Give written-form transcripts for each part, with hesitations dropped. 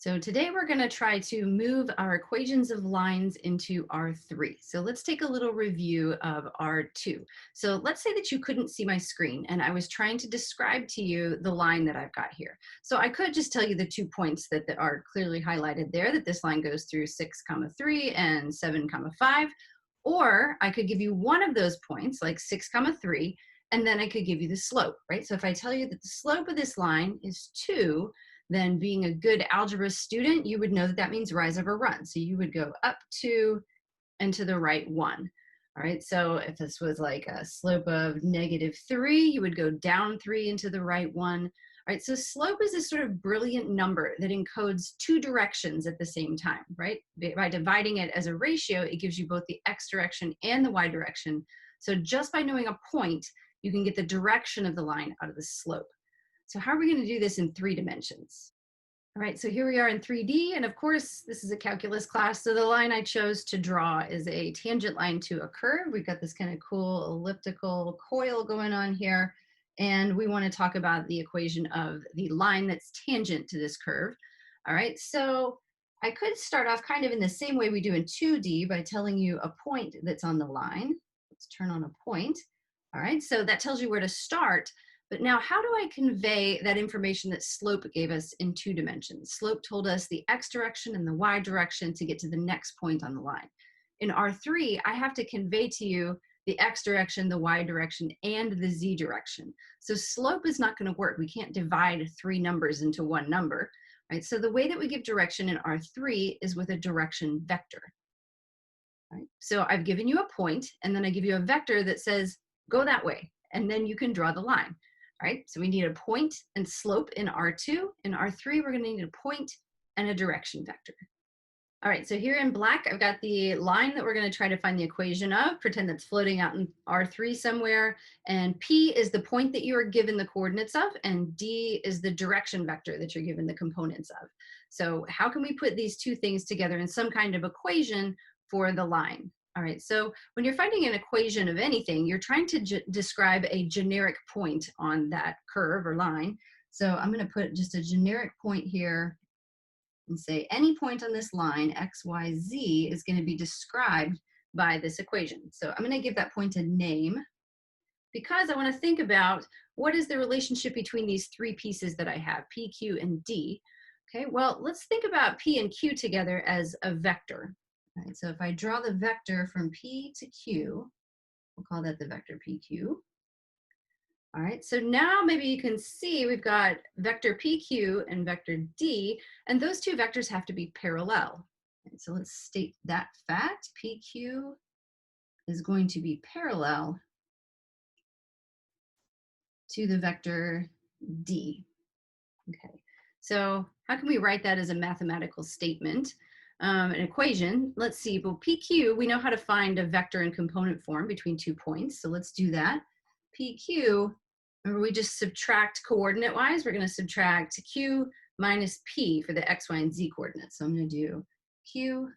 So today we're going to try to move our equations of lines into R3. So let's take a little review of R2. So let's say that you couldn't see my screen and I was trying to describe to you the line that I've got here. So I could just tell you the 2 points that are clearly highlighted there, that this line goes through 6, 3 and 7, 5. Or I could give you one of those points, like 6, 3, and then I could give you the slope, right? So if I tell you that the slope of this line is 2, then being a good algebra student, you would know that that means rise over run. So you would go up 2 and to the right 1. All right, so if this was like a slope of -3, you would go down 3 into the right 1. All right, so slope is this sort of brilliant number that encodes 2 directions at the same time, right? By dividing it as a ratio, it gives you both the x direction and the y direction. So just by knowing a point, you can get the direction of the line out of the slope. So how are we going to do this in 3 dimensions? All right, so here we are in 3D, and of course, this is a calculus class, so the line I chose to draw is a tangent line to a curve. We've got this kind of cool elliptical coil going on here, and we want to talk about the equation of the line that's tangent to this curve. All right, so I could start off kind of in the same way we do in 2D by telling you a point that's on the line. Let's turn on a point. All right, so that tells you where to start. But now how do I convey that information that slope gave us in 2 dimensions? Slope told us the x direction and the y direction to get to the next point on the line. In R3, I have to convey to you the x direction, the y direction, and the z direction. So slope is not going to work. We can't divide 3 numbers into 1 number, right? So the way that we give direction in R3 is with a direction vector. Right? So I've given you a point, and then I give you a vector that says, go that way, and then you can draw the line. Right, so we need a point and slope in R2. In R3, we're going to need a point and a direction vector. All right, so here in black, I've got the line that we're going to try to find the equation of. Pretend that's floating out in R3 somewhere. And P is the point that you are given the coordinates of, and D is the direction vector that you're given the components of. So how can we put these 2 things together in some kind of equation for the line? All right, so when you're finding an equation of anything, you're trying to describe a generic point on that curve or line. So I'm going to put just a generic point here and say any point on this line, x, y, z, is going to be described by this equation. So I'm going to give that point a name because I want to think about what is the relationship between these 3 pieces that I have, p, q, and d. Okay, well, let's think about p and q together as a vector. All right, so if I draw the vector from P to Q, we'll call that the vector PQ. All right, so now maybe you can see we've got vector PQ and vector D, and those 2 vectors have to be parallel. And so let's state that fact. PQ is going to be parallel to the vector D. Okay, so how can we write that as a mathematical statement? An equation. Let's see, well, PQ, we know how to find a vector and component form between 2 points. So let's do that. PQ, remember we just subtract coordinate wise. We're going to subtract Q minus P for the X, Y, and Z coordinates. So I'm going to do Q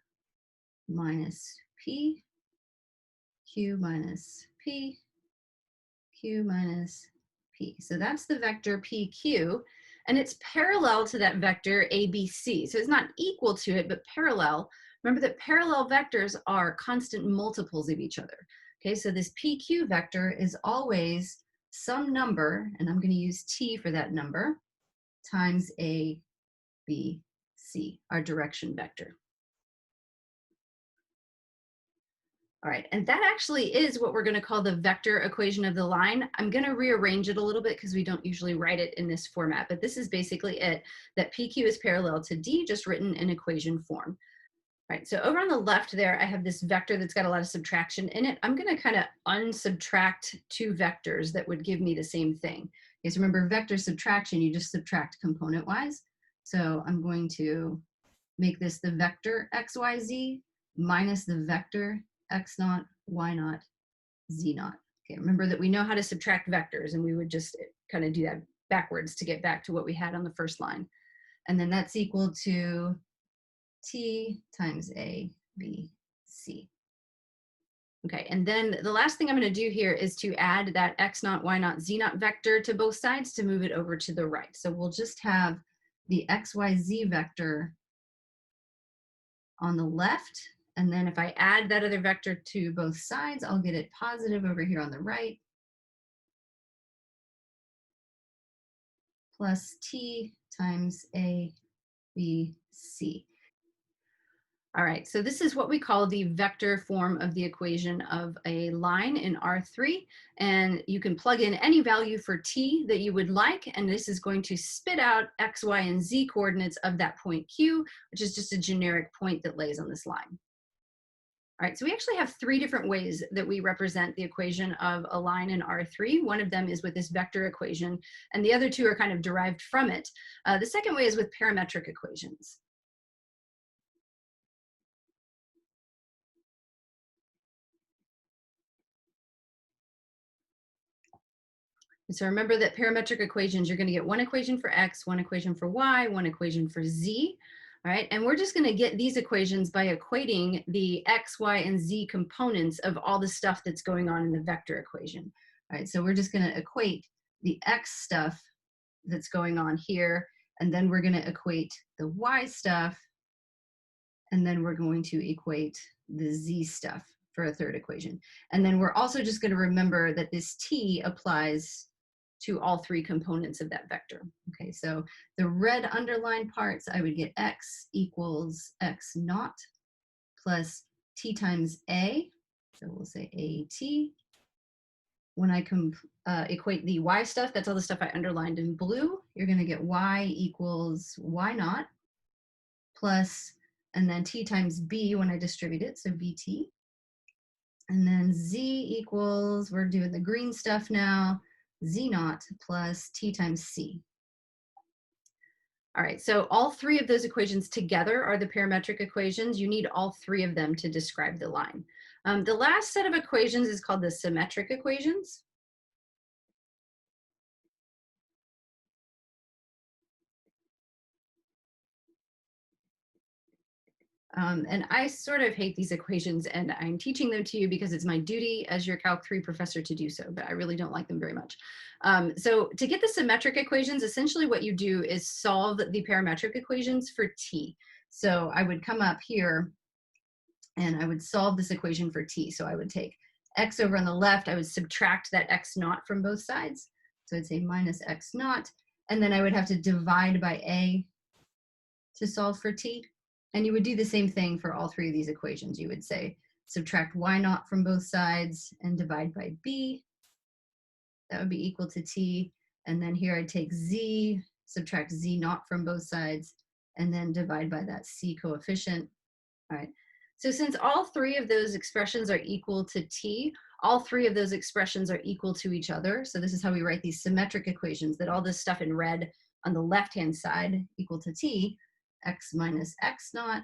minus P, Q minus P, Q minus P. So that's the vector PQ. And it's parallel to that vector ABC. So it's not equal to it, but parallel. Remember that parallel vectors are constant multiples of each other. Okay, so this PQ vector is always some number, and I'm going to use T for that number, times A, B, C, our direction vector. All right, and that actually is what we're going to call the vector equation of the line. I'm going to rearrange it a little bit because we don't usually write it in this format, but this is basically it, that PQ is parallel to D, just written in equation form. All right, so over on the left there, I have this vector that's got a lot of subtraction in it. I'm going to kind of unsubtract 2 vectors that would give me the same thing. Okay, so remember, vector subtraction, you just subtract component-wise. So I'm going to make this the vector xyz minus the vector x naught, y naught, z naught. Okay, remember that we know how to subtract vectors, and we would just kind of do that backwards to get back to what we had on the first line. And then that's equal to T times A, B, C. Okay, and then the last thing I'm going to do here is to add that x naught, y naught, z naught vector to both sides to move it over to the right. So we'll just have the XYZ vector on the left. And then if I add that other vector to both sides, I'll get it positive over here on the right, plus t times a, b, c. All right, so this is what we call the vector form of the equation of a line in R3. And you can plug in any value for t that you would like, and this is going to spit out x, y, and z coordinates of that point Q, which is just a generic point that lays on this line. All right, so we actually have three different ways that we represent the equation of a line in R3. One of them is with this vector equation, and the other two are kind of derived from it. The second way is with parametric equations. So remember that parametric equations, you're going to get one equation for x, one equation for y, one equation for z. All right, and we're just going to get these equations by equating the x, y, and z components of all the stuff that's going on in the vector equation. All right, so we're just going to equate the x stuff that's going on here, and then we're going to equate the y stuff, and then we're going to equate the z stuff for a third equation. And then we're also just going to remember that this t applies to all three components of that vector. Okay, so the red underlined parts, I would get x equals x naught plus t times a, so we'll say at. When I equate the y stuff, that's all the stuff I underlined in blue, you're going to get y equals y naught plus, and then t times b when I distribute it, so bt. And then z equals, we're doing the green stuff now, z naught plus t times c. All right, so all three of those equations together are the parametric equations. You need all three of them to describe the line. The last set of equations is called the symmetric equations. And I sort of hate these equations, and I'm teaching them to you because it's my duty as your Calc 3 professor to do so, but I really don't like them very much. So to get the symmetric equations, essentially what you do is solve the parametric equations for t. So I would come up here and I would solve this equation for t. So I would take x over on the left, I would subtract that x naught from both sides. So I'd say minus x naught, and then I would have to divide by a to solve for t. And you would do the same thing for all three of these equations. You would say subtract y naught from both sides and divide by b. That would be equal to t. And then here I'd take z, subtract z naught from both sides, and then divide by that c coefficient. All right. So since all three of those expressions are equal to t, all three of those expressions are equal to each other. So this is how we write these symmetric equations, that all this stuff in red on the left-hand side equal to t, x minus x naught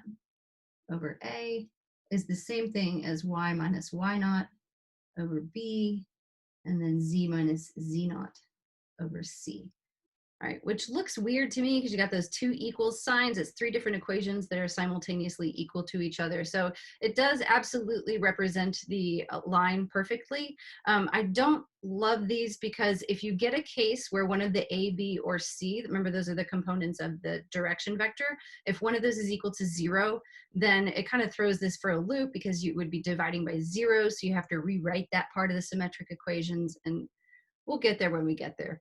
over a is the same thing as y minus y naught over b, and then z minus z naught over c. All right, which looks weird to me because you got those two equals signs. It's three different equations that are simultaneously equal to each other. So it does absolutely represent the line perfectly. I don't love these because if you get a case where one of the a, b, or c, remember those are the components of the direction vector, if one of those is equal to 0, then it kind of throws this for a loop because you would be dividing by 0, so you have to rewrite that part of the symmetric equations, and we'll get there when we get there.